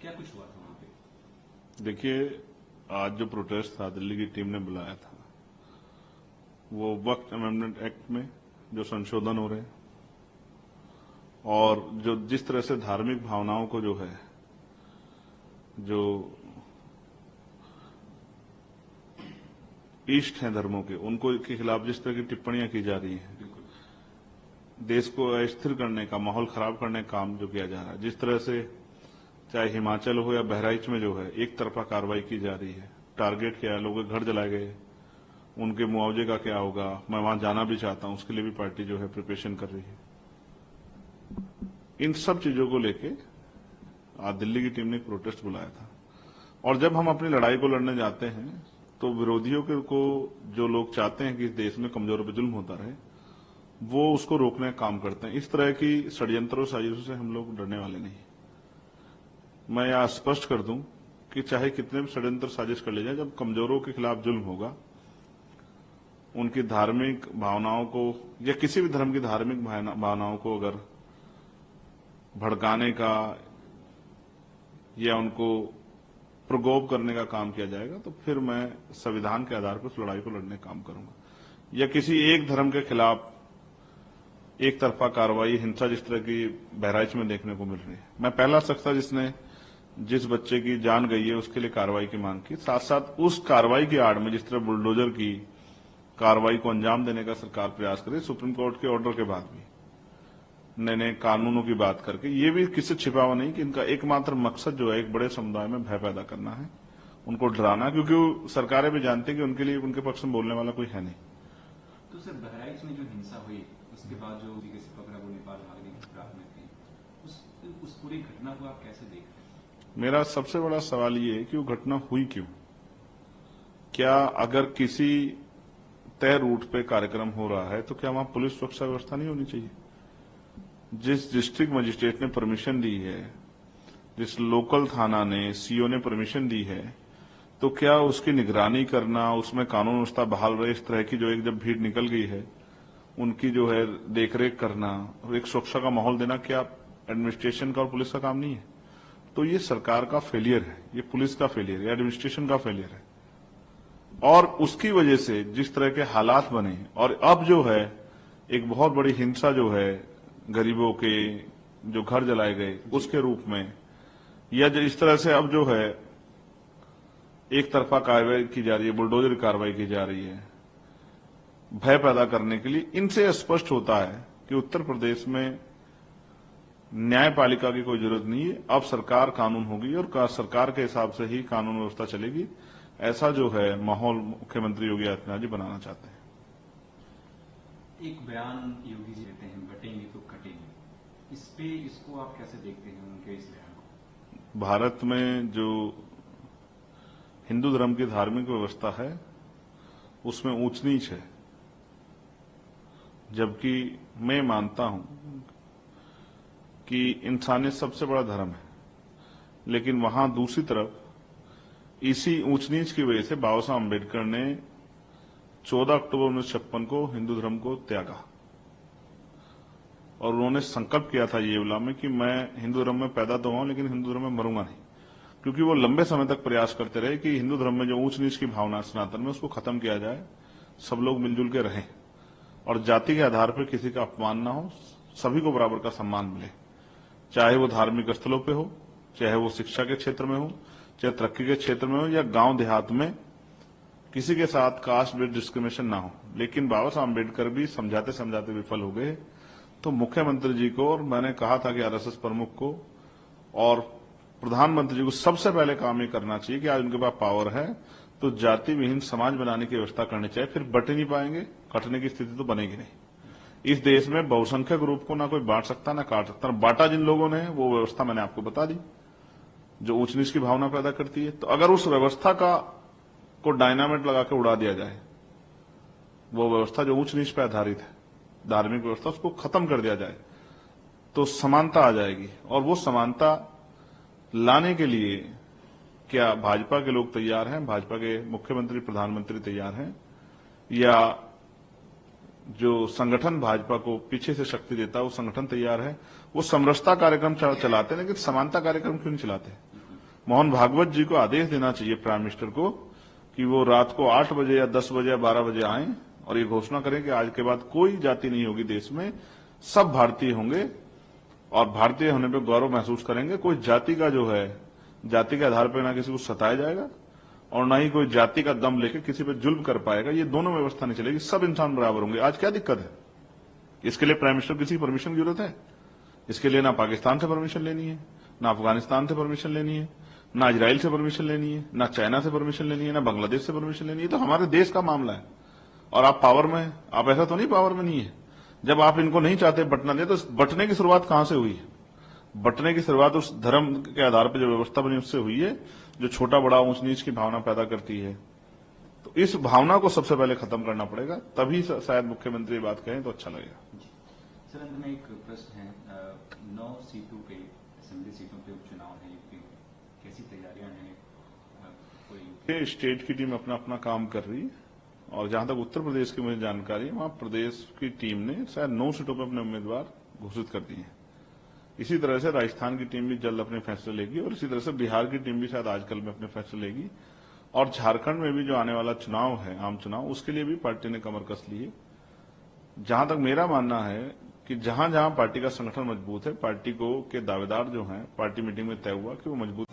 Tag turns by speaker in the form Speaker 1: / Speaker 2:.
Speaker 1: क्या कुछ हुआ था वहां पे?
Speaker 2: देखिए, आज जो प्रोटेस्ट था दिल्ली की टीम ने बुलाया था, वो वक्त अमेंडमेंट एक्ट में जो संशोधन हो रहे हैं और जो जिस तरह से धार्मिक भावनाओं को जो है, जो ईष्ट हैं धर्मों के, उनको के खिलाफ जिस तरह की टिप्पणियां की जा रही हैं, देश को अस्थिर करने का, माहौल खराब करने का काम जो किया जा रहा है, जिस तरह से चाहे हिमाचल हो या बहराइच में जो है एक तरफा कार्रवाई की जा रही है, टारगेट किया है, लोगों के घर जलाए गए, उनके मुआवजे का क्या होगा, मैं वहां जाना भी चाहता हूं, उसके लिए भी पार्टी जो है प्रिपरेशन कर रही है। इन सब चीजों को लेके आज दिल्ली की टीम ने एक प्रोटेस्ट बुलाया था। और जब हम अपनी लड़ाई को लड़ने जाते हैं तो विरोधियों को जो लोग चाहते हैं कि इस देश में कमजोरों पर जुल्म होता रहे, वो उसको रोकने का काम करते हैं। इस तरह की षड्यंत्रों साजिशों से हम लोग डरने वाले नहीं। मैं यह स्पष्ट कर दूं कि चाहे कितने भी षड्यंत्र साजिश कर ले जाए, जब कमजोरों के खिलाफ जुल्म होगा, उनकी धार्मिक भावनाओं को या किसी भी धर्म की धार्मिक भावनाओं को अगर भड़काने का या उनको प्रकोप करने का काम किया जाएगा, तो फिर मैं संविधान के आधार पर उस लड़ाई को लड़ने का काम करूंगा। या किसी एक धर्म के खिलाफ एक तरफा कार्रवाई, हिंसा जिस तरह की बहराइच में देखने को मिल रही है, मैं पहला शख्स था जिसने जिस बच्चे की जान गई है उसके लिए कार्रवाई की मांग की। साथ साथ उस कार्रवाई की आड़ में जिस तरह बुलडोजर की कार्रवाई को अंजाम देने का सरकार प्रयास करे, सुप्रीम कोर्ट के ऑर्डर के बाद भी नए नए कानूनों की बात करके, ये भी किससे छिपा हुआ नहीं कि इनका एकमात्र मकसद जो है एक बड़े समुदाय में भय पैदा करना है, उनको डराना, क्योंकि वो सरकारें भी जानती हैं कि उनके लिए उनके पक्ष में बोलने वाला कोई है नहीं।
Speaker 1: तो सर, बहराइच में जो हिंसा हुई उसके बाद जो पकड़ा वो नेपाल भागने की फिराक में थे, उस पूरी घटना को आप कैसे देख रहे हैं?
Speaker 2: मेरा सबसे बड़ा सवाल ये है कि वो घटना हुई क्यों? क्या अगर किसी तय रूट पे कार्यक्रम हो रहा है तो क्या वहां पुलिस सुरक्षा व्यवस्था नहीं होनी चाहिए? जिस डिस्ट्रिक्ट मजिस्ट्रेट ने परमिशन दी है, जिस लोकल थाना ने, सीओ ने परमिशन दी है, तो क्या उसकी निगरानी करना, उसमें कानून व्यवस्था बहाल रहे, इस तरह की जो एक जब भीड़ निकल गई है उनकी जो है देखरेख करना, एक सुरक्षा का माहौल देना, क्या एडमिनिस्ट्रेशन का और पुलिस का काम नहीं है? तो ये सरकार का फेलियर है, ये पुलिस का फेलियर है, एडमिनिस्ट्रेशन का फेलियर है। और उसकी वजह से जिस तरह के हालात बने, और अब जो है एक बहुत बड़ी हिंसा जो है गरीबों के जो घर जलाए गए उसके रूप में, या जो इस तरह से अब जो है एक तरफा कार्रवाई की जा रही है, बुलडोजर कार्रवाई की जा रही है भय पैदा करने के लिए, इनसे स्पष्ट होता है कि उत्तर प्रदेश में न्यायपालिका की कोई जरूरत नहीं है। अब सरकार कानून होगी और सरकार के हिसाब से ही कानून व्यवस्था चलेगी। ऐसा जो है माहौल मुख्यमंत्री योगी आदित्यनाथ जी बनाना चाहते हैं।
Speaker 1: एक बयान योगी जी देते हैं, बटेंगे तो कटेंगे, इस पे इसको आप कैसे देखते हैं उनके इस बयान को?
Speaker 2: भारत में जो हिंदू धर्म की धार्मिक व्यवस्था है उसमें ऊंच नीच है, जबकि मैं मानता हूं कि इंसानियत सबसे बड़ा धर्म है, लेकिन वहां दूसरी तरफ इसी ऊंच नीच की वजह से बाबा साहब अम्बेडकर ने 14 अक्टूबर 1956 को हिंदू धर्म को त्यागा और उन्होंने संकल्प किया था ये वाला में कि मैं हिंदू धर्म में पैदा तो हुआ लेकिन हिंदू धर्म में मरूंगा नहीं, क्योंकि वो लंबे समय तक प्रयास करते रहे कि हिंदू धर्म में जो ऊंच नीच की भावना सनातन में उसको खत्म किया जाए, सब लोग मिलजुल के रहें और जाति के आधार पर किसी का अपमान ना हो, सभी को बराबर का सम्मान मिले, चाहे वो धार्मिक स्थलों पे हो, चाहे वो शिक्षा के क्षेत्र में हो, चाहे तरक्की के क्षेत्र में हो, या गांव देहात में किसी के साथ कास्ट बेस्ड डिस्क्रिमिनेशन ना हो। लेकिन बाबा साहब अम्बेडकर भी समझाते समझाते विफल हो गए। तो मुख्यमंत्री जी को, और मैंने कहा था कि आरएसएस प्रमुख को और प्रधानमंत्री जी को सबसे पहले काम ये करना चाहिए कि आज उनके पास पावर है तो जाति विहीन समाज बनाने की व्यवस्था करनी चाहिए। फिर बट नहीं पाएंगे, कटने की स्थिति तो बनेगी नहीं। इस देश में बहुसंख्यक रूप को ना कोई बांट सकता ना काट सकता। बांटा जिन लोगों ने वो व्यवस्था मैंने आपको बता दी जो ऊंच नीच की भावना पैदा करती है। तो अगर उस व्यवस्था को डायनामाइट लगा के उड़ा दिया जाए, वो व्यवस्था जो ऊंच नीच पर आधारित है, धार्मिक व्यवस्था, उसको खत्म कर दिया जाए, तो समानता आ जाएगी। और वो समानता लाने के लिए क्या भाजपा के लोग तैयार हैं, भाजपा के मुख्यमंत्री प्रधानमंत्री तैयार हैं, या जो संगठन भाजपा को पीछे से शक्ति देता है वो संगठन तैयार है? वो समरसता कार्यक्रम चलाते हैं लेकिन समानता कार्यक्रम क्यों नहीं चलाते? मोहन भागवत जी को आदेश देना चाहिए प्राइम मिनिस्टर को कि वो रात को 8 बजे या 10 बजे या 12 बजे आएं और ये घोषणा करें कि आज के बाद कोई जाति नहीं होगी देश में, सब भारतीय होंगे और भारतीय होने पर गौरव महसूस करेंगे। कोई जाति का जो है, जाति के आधार पर ना किसी को सताया जाएगा और ना ही कोई जाति का दम लेकर किसी पर जुल्म कर पाएगा। ये दोनों व्यवस्था नहीं चलेगी, सब इंसान बराबर होंगे। आज क्या दिक्कत है? इसके लिए प्राइम मिनिस्टर किसी परमिशन की जरूरत है? इसके लिए ना पाकिस्तान से परमिशन लेनी है, ना अफगानिस्तान से परमिशन लेनी है, ना इजराइल से परमिशन लेनी है, ना चाइना से परमिशन लेनी है, ना बांग्लादेश से परमिशन लेनी है। तो हमारे देश का मामला है और आप पावर में हैं। आप ऐसा तो नहीं पावर में नहीं है। जब आप इनको नहीं चाहते बंटना दे, तो बंटने की शुरुआत कहां से हुई है? बंटने की शुरुआत उस धर्म के आधार पर जो व्यवस्था बनी उससे हुई है, जो छोटा बड़ा ऊंच नीच की भावना पैदा करती है। तो इस भावना को सबसे पहले खत्म करना पड़ेगा, तभी शायद मुख्यमंत्री बात कहें तो अच्छा लगेगा।
Speaker 1: सर, अंत में एक प्रश्न है, 9 सीटों पे, असेंबली सीटों पे उपचुनाव है यूपी में, कैसी तैयारियां हैं? कोई
Speaker 2: स्टेट की टीम अपना अपना काम कर रही है और जहां तक उत्तर प्रदेश की मुझे जानकारी है, वहां प्रदेश की टीम ने शायद 9 सीटों पर अपने उम्मीदवार घोषित कर दिए हैं। इसी तरह से राजस्थान की टीम भी जल्द अपने फैसले लेगी और इसी तरह से बिहार की टीम भी शायद आजकल में अपने फैसले लेगी और झारखंड में भी जो आने वाला चुनाव है, आम चुनाव, उसके लिए भी पार्टी ने कमर कस ली है। जहां तक मेरा मानना है कि जहां जहां पार्टी का संगठन मजबूत है, पार्टी को के दावेदार जो हैं, पार्टी मीटिंग में तय हुआ कि वो मजबूत